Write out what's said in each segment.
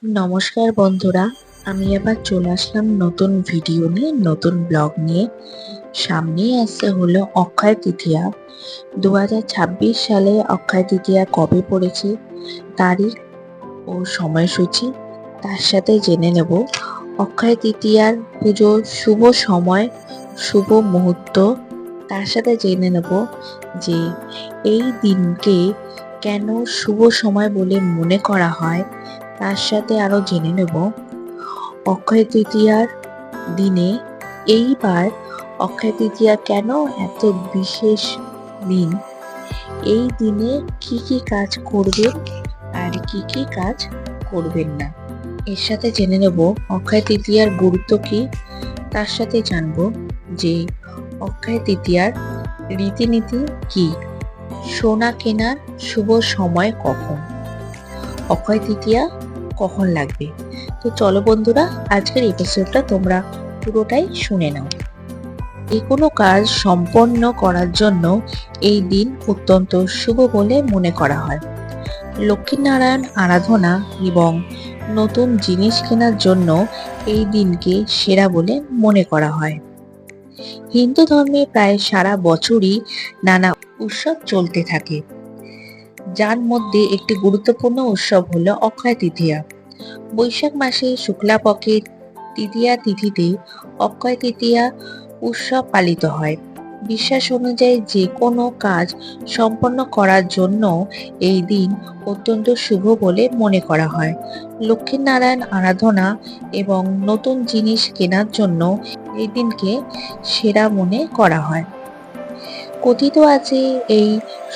নমস্কার বন্ধুরা, আমি আবার চলে আসলাম নতুন ভিডিও নিয়ে, নতুন ব্লগ নিয়ে। সামনেই আসছে হলো অক্ষয় তৃতীয়া। 2026 সালে অক্ষয় তৃতীয়া কবে পড়েছে, তারিখ ও সময়সূচি, তার সাথে জেনে নেব অক্ষয় তৃতীয়ার পুজোর শুভ সময়, শুভ মুহূর্ত। তার সাথে জেনে নেব যে এই দিনকে কেন শুভ সময় বলে মনে করা হয়। তার সাথে আরো জেনে নেব অক্ষয় তৃতীয়ার দিনে এইবার অক্ষয় তৃতীয়া কেন এত বিশেষ দিন, এই দিনে কি কি কাজ করবেন আর কি কি কাজ করবেন না। এর সাথে জেনে নেব অক্ষয় তৃতীয়ার গুরুত্ব কি। তার সাথে জানবো যে অক্ষয় তৃতীয়ার রীতিনীতি কি, সোনা কেনার শুভ সময় কখন, অক্ষয় তৃতীয়া কখন লাগবে। তো চলো বন্ধুরা, আজকের এপিসোডটা তোমরা পুরোটাই শুনে নাও। যে কোনো কাজ সম্পন্ন করার জন্য এই দিন অত্যন্ত শুভ বলে মনে করা হয়। লক্ষ্মীনারায়ণ আরাধনা এবং নতুন জিনিস কেনার জন্য এই দিনকে সেরা বলে মনে করা হয়। হিন্দু ধর্মে প্রায় সারা বছরই নানা উৎসব চলতে থাকে, যার মধ্যে একটি গুরুত্বপূর্ণ উৎসব হলো অক্ষয় তৃতীয়া। বৈশাখ মাসে শুক্লাপক্ষের তৃতীয়া তিথিতে অক্ষয় তৃতীয়া উৎসব পালিত হয়। বিশ্বাস অনুযায়ী যে কোনো কাজ সম্পন্ন করার জন্য এই দিন অত্যন্ত শুভ বলে মনে করা হয়। লক্ষ্মীনারায়ণ আরাধনা এবং নতুন জিনিস কেনার জন্য এই দিনকে সেরা মনে করা হয়। কথিত আছে এই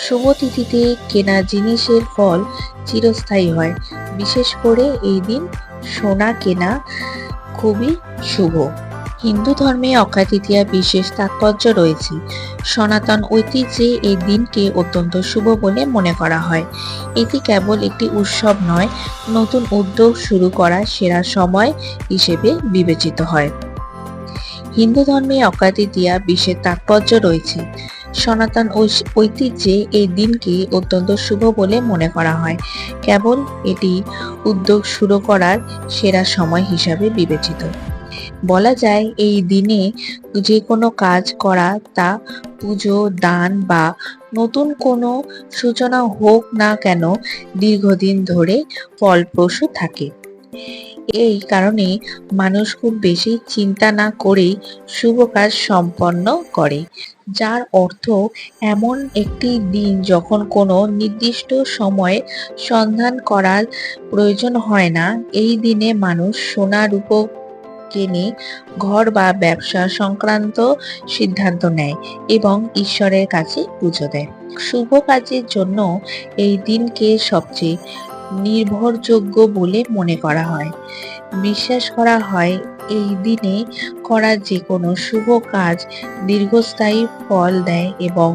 শুভ তিথিতে কেনা জিনিসের ফল চিরস্থায়ী হয়। বিশেষ করে এই দিন সোনা কেনা খুবই শুভ। হিন্দু ধর্মে অক্ষয় তৃতীয়া বিশেষ তাৎপর্য রয়েছে। সনাতন ঐতিহ্যে এই দিনকে অত্যন্ত শুভ বলে মনে করা হয়। এটি কেবল একটি উৎসব নয়, নতুন উদ্যোগ শুরু করার সেরা সময় হিসেবে বিবেচিত হয়। হিন্দু ধর্মে অক্ষয় তৃতীয়া বিশেষ তাৎপর্য রয়েছে। সনাতন ঐতিহ্যে এই দিনকে অত্যন্ত শুভ বলে মনে করা হয়। কেবল এটি উদ্যোগ শুরু করার সেরা সময় হিসাবে বিবেচিত। বলা যায় এই দিনে যে কোনো কাজ করা, তা পুজো, দান বা নতুন কোনো সূচনা হোক না কেন, দীর্ঘদিন ধরে ফলপ্রসূ থাকে। এই কারণে মানুষ খুব বেশি চিন্তা না করেই শুভ কাজ সম্পন্ন করে, যার অর্থ এমন একটি দিন যখন কোনো নির্দিষ্ট সময়ে সন্ধান করার প্রয়োজন হয় না। এই দিনে মানুষ সোনা রূপো কেনে, ঘর বা ব্যবসা সংক্রান্ত সিদ্ধান্ত নেয় এবং ঈশ্বরের কাছে পুজো দেয়। শুভ কাজের জন্য এই দিনকে সবচেয়ে নির্ভরযোগ্য বলে মনে করা হয়। বিশ্বাস করা হয় এই দিনে করা যে কোনো শুভ কাজ দীর্ঘস্থায়ী ফল দেয় এবং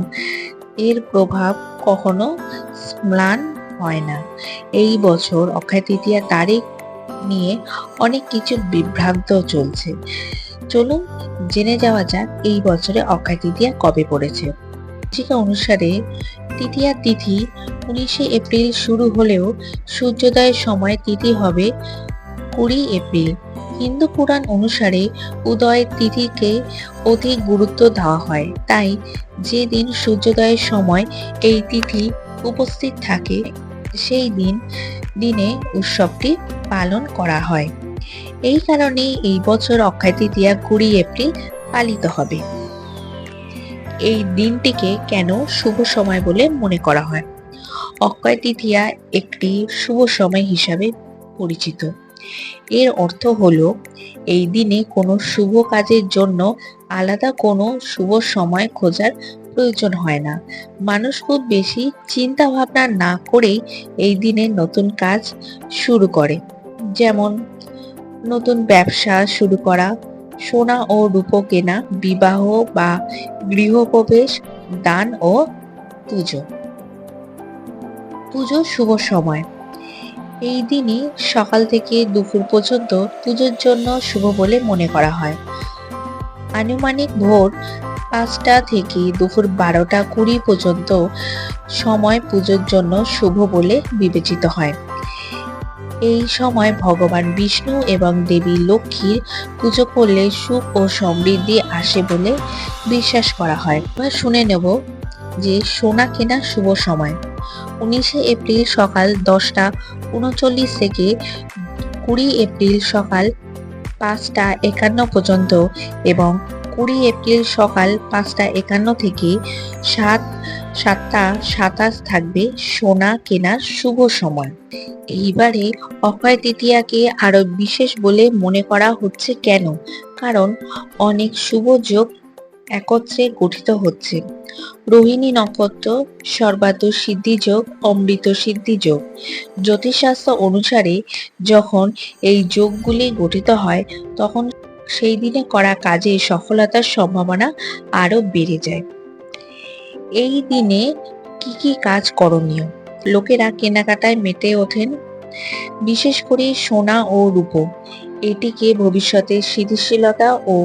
এর প্রভাব কখনো ম্লান হয় না। এই বছর অক্ষয় তৃতীয়া তারিখ নিয়ে অনেক কিছু বিভ্রান্ত চলছে। চলুন জেনে যাওয়া যাক এই বছরে অক্ষয় তৃতীয়া কবে পড়েছে। পঞ্জিকা অনুসারে তৃতীয়া তিথি 19শে এপ্রিল শুরু হলেও সূর্যোদয়ের সময় তিথি হবে 20 এপ্রিল। হিন্দু পুরাণ অনুসারে উদয় তিথিকে অধিক গুরুত্ব দেওয়া হয়, তাই যে দিন সূর্যোদয়ের সময় এই তিথি উপস্থিত থাকে সেই দিনে উৎসবটি পালন করা হয়। এই কারণে এই বছর অক্ষয় তৃতীয়া 20 এপ্রিল পালিত হবে। এই দিনটিকে কেন শুভ সময় বলে মনে করা হয়। অক্ষয় তৃতীয়া একটি শুভ সময় হিসাবে পরিচিত। এর অর্থ হলো এই দিনে কোনো শুভ কাজের জন্য আলাদা কোনো শুভ সময় খোঁজার প্রয়োজন হয় না। মানুষ খুব বেশি চিন্তা ভাবনা না করেই এই দিনে নতুন কাজ শুরু করে, যেমন নতুন ব্যবসা শুরু করা, সোনা ও রূপো কেনা, বিবাহ বা গৃহপ্রবেশ, দান ও পুজো শুভ সময়। এই দিনই সকাল থেকে দুপুর পর্যন্ত পুজোর জন্য শুভ বলে মনে করা হয়। আনুমানিক ভোর 5টা থেকে দুপুর 12টা 20 পর্যন্ত সময় পুজোর জন্য শুভ বলে বিবেচিত হয়। এই সময় ভগবান বিষ্ণু এবং দেবী লক্ষ্মীর পুজো করলে সুখ ও সমৃদ্ধি আসে বলে বিশ্বাস করা হয়। এবার শুনে নেব যে সোনা কেনার শুভ সময়। 19শে এপ্রিল সকাল 10টা 39 থেকে 20 এপ্রিল সকাল 5টা 51 পর্যন্ত এবং 20 এপ্রিল সকাল 5টা 51 থেকে 7টা 27 থাকবে সোনা কেনার শুভ সময়। এইবারে অক্ষয় তৃতীয়াকে আরো বিশেষ বলে মনে করা হচ্ছে কেন? কারণ অনেক শুভ যোগ একত্রে গঠিত হচ্ছে। রোহিণী নক্ষত্র, সর্বার্থ সিদ্ধি যোগ, অমৃত সিদ্ধি যোগ। জ্যোতিষশাস্ত্র অনুসারে যখন এই যোগগুলি গঠিত হয় তখন সেই দিনে করা কাজে সফলতার সম্ভাবনা আরো বেড়ে যায়। এই দিনে কি কি কাজ করণীয়? লোকেরা কেনাকাটায় মেতে ওঠেন, বিশেষ করে সোনা ও রূপো। এটিকে ভবিষ্যতে স্থিতিশীলতা ও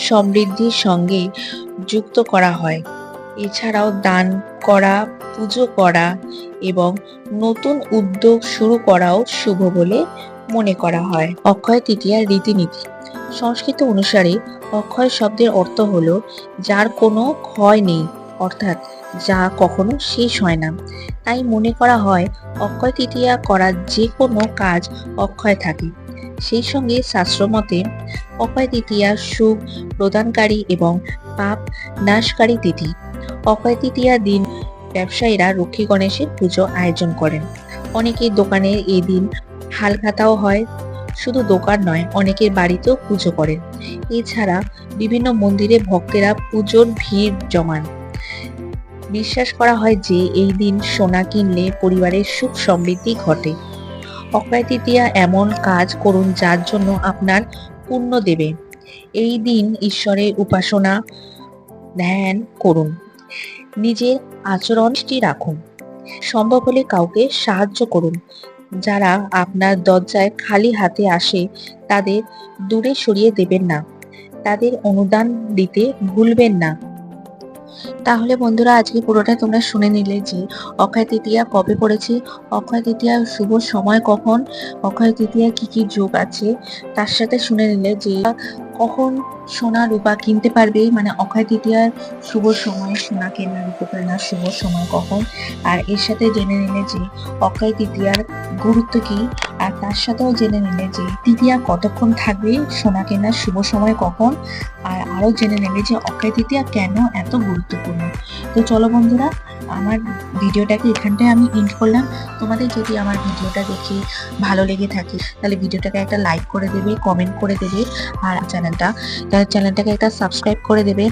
সমৃদ্ধির সঙ্গে যুক্ত করা হয়। এছাড়াও দান করা, পুজো করা এবং নতুন উদ্যোগ শুরু করাও শুভ বলে মনে করা হয়। অক্ষয় তৃতীয়ার রীতিনীতি। সংস্কৃত অনুসারে অক্ষয় শব্দের অর্থ হলো যার কোনো ক্ষয় নেই, অর্থাৎ যা কখনো শেষ হয় না। তাই মনে করা হয় অক্ষয় তৃতীয়া করার যে কোনো কাজ অক্ষয় থাকে। সেই সঙ্গে শাস্ত্রমতে অক্ষয় তৃতীয়া সুখ প্রদানকারী এবং পাপ নাশকারী তিথি। অক্ষয় তৃতীয়ার দিন ব্যবসায়ীরা লক্ষ্মী গণেশের পুজো আয়োজন করেন। অনেকের দোকানে এই দিন হালখাতাও হয়। শুধু দোকান নয়, অনেকের বাড়িতেও পুজো করেন। এছাড়া বিভিন্ন মন্দিরে ভক্তেরা পুজোর ভিড় জমান। বিশ্বাস করা হয় যে এই দিন সোনা কিনলে পরিবারের সুখ সমৃদ্ধি ঘটে। অক্ষয় তৃতীয়া এমন কাজ করুন যার জন্য আপনার পুণ্য দেবে। এই দিন ঈশ্বরের উপাসনা ধ্যান করুন, নিজের আচরণ রাখুন, সম্ভব হলে কাউকে সাহায্য করুন। যারা আপনার দরজায় খালি হাতে আসে তাদের দূরে সরিয়ে দেবেন না, তাদের অনুদান দিতে ভুলবেন না। তাহলে বন্ধুরা, আজকে পুরোটা তোমরা শুনে নিলে যে অক্ষয় তৃতীয়া কবে পড়েছে, অক্ষয় তৃতীয়ার শুভ সময় কখন, অক্ষয় তৃতীয়া কি কি যোগ আছে, তার সাথে শুনে নিলে যে কখন সোনা রূপা কিনতে পারবে, মানে অক্ষয় তৃতীয়ার শুভ সময় সোনা কেনা রূপা কেনার শুভ সময় কখন। আর এর সাথে জেনে নিলে যে অক্ষয় তৃতীয়ার গুরুত্ব কি, আর তার সাথেও জেনে নিলে যে তৃতীয়া কতক্ষণ থাকবে, সোনা কেনার শুভ সময় কখন, আর আরো জেনে নেবে যে অক্ষয় তৃতীয়া কেন এত গুরুত্বপূর্ণ। তো চলো বন্ধুরা, আমার ভিডিওটাকে এখানটায় আমি এন্ড করলাম। তোমাদের যদি আমার ভিডিওটা দেখে ভালো লেগে থাকে তাহলে ভিডিওটাকে একটা লাইক করে দেবে, কমেন্ট করে দেবে, আর চ্যানেলটাকে একটা সাবস্ক্রাইব করে দেবে।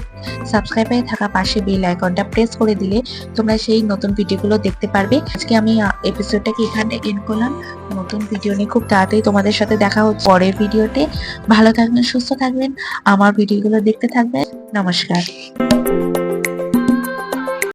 সাবস্ক্রাইবে থাকা পাশে বেল আইকনটা প্রেস করে দিলে তোমরা সেই নতুন ভিডিওগুলো দেখতে পারবে। আজকে আমি এপিসোডটাকে এখানটায় এন্ড করলাম। নতুন ভিডিও নিয়ে খুব তাড়াতাড়ি তোমাদের সাথে দেখা হচ্ছে পরের ভিডিওতে। ভালো থাকবেন, সুস্থ থাকবেন, আমার ভিডিওগুলো দেখতে থাকবেন। নমস্কার।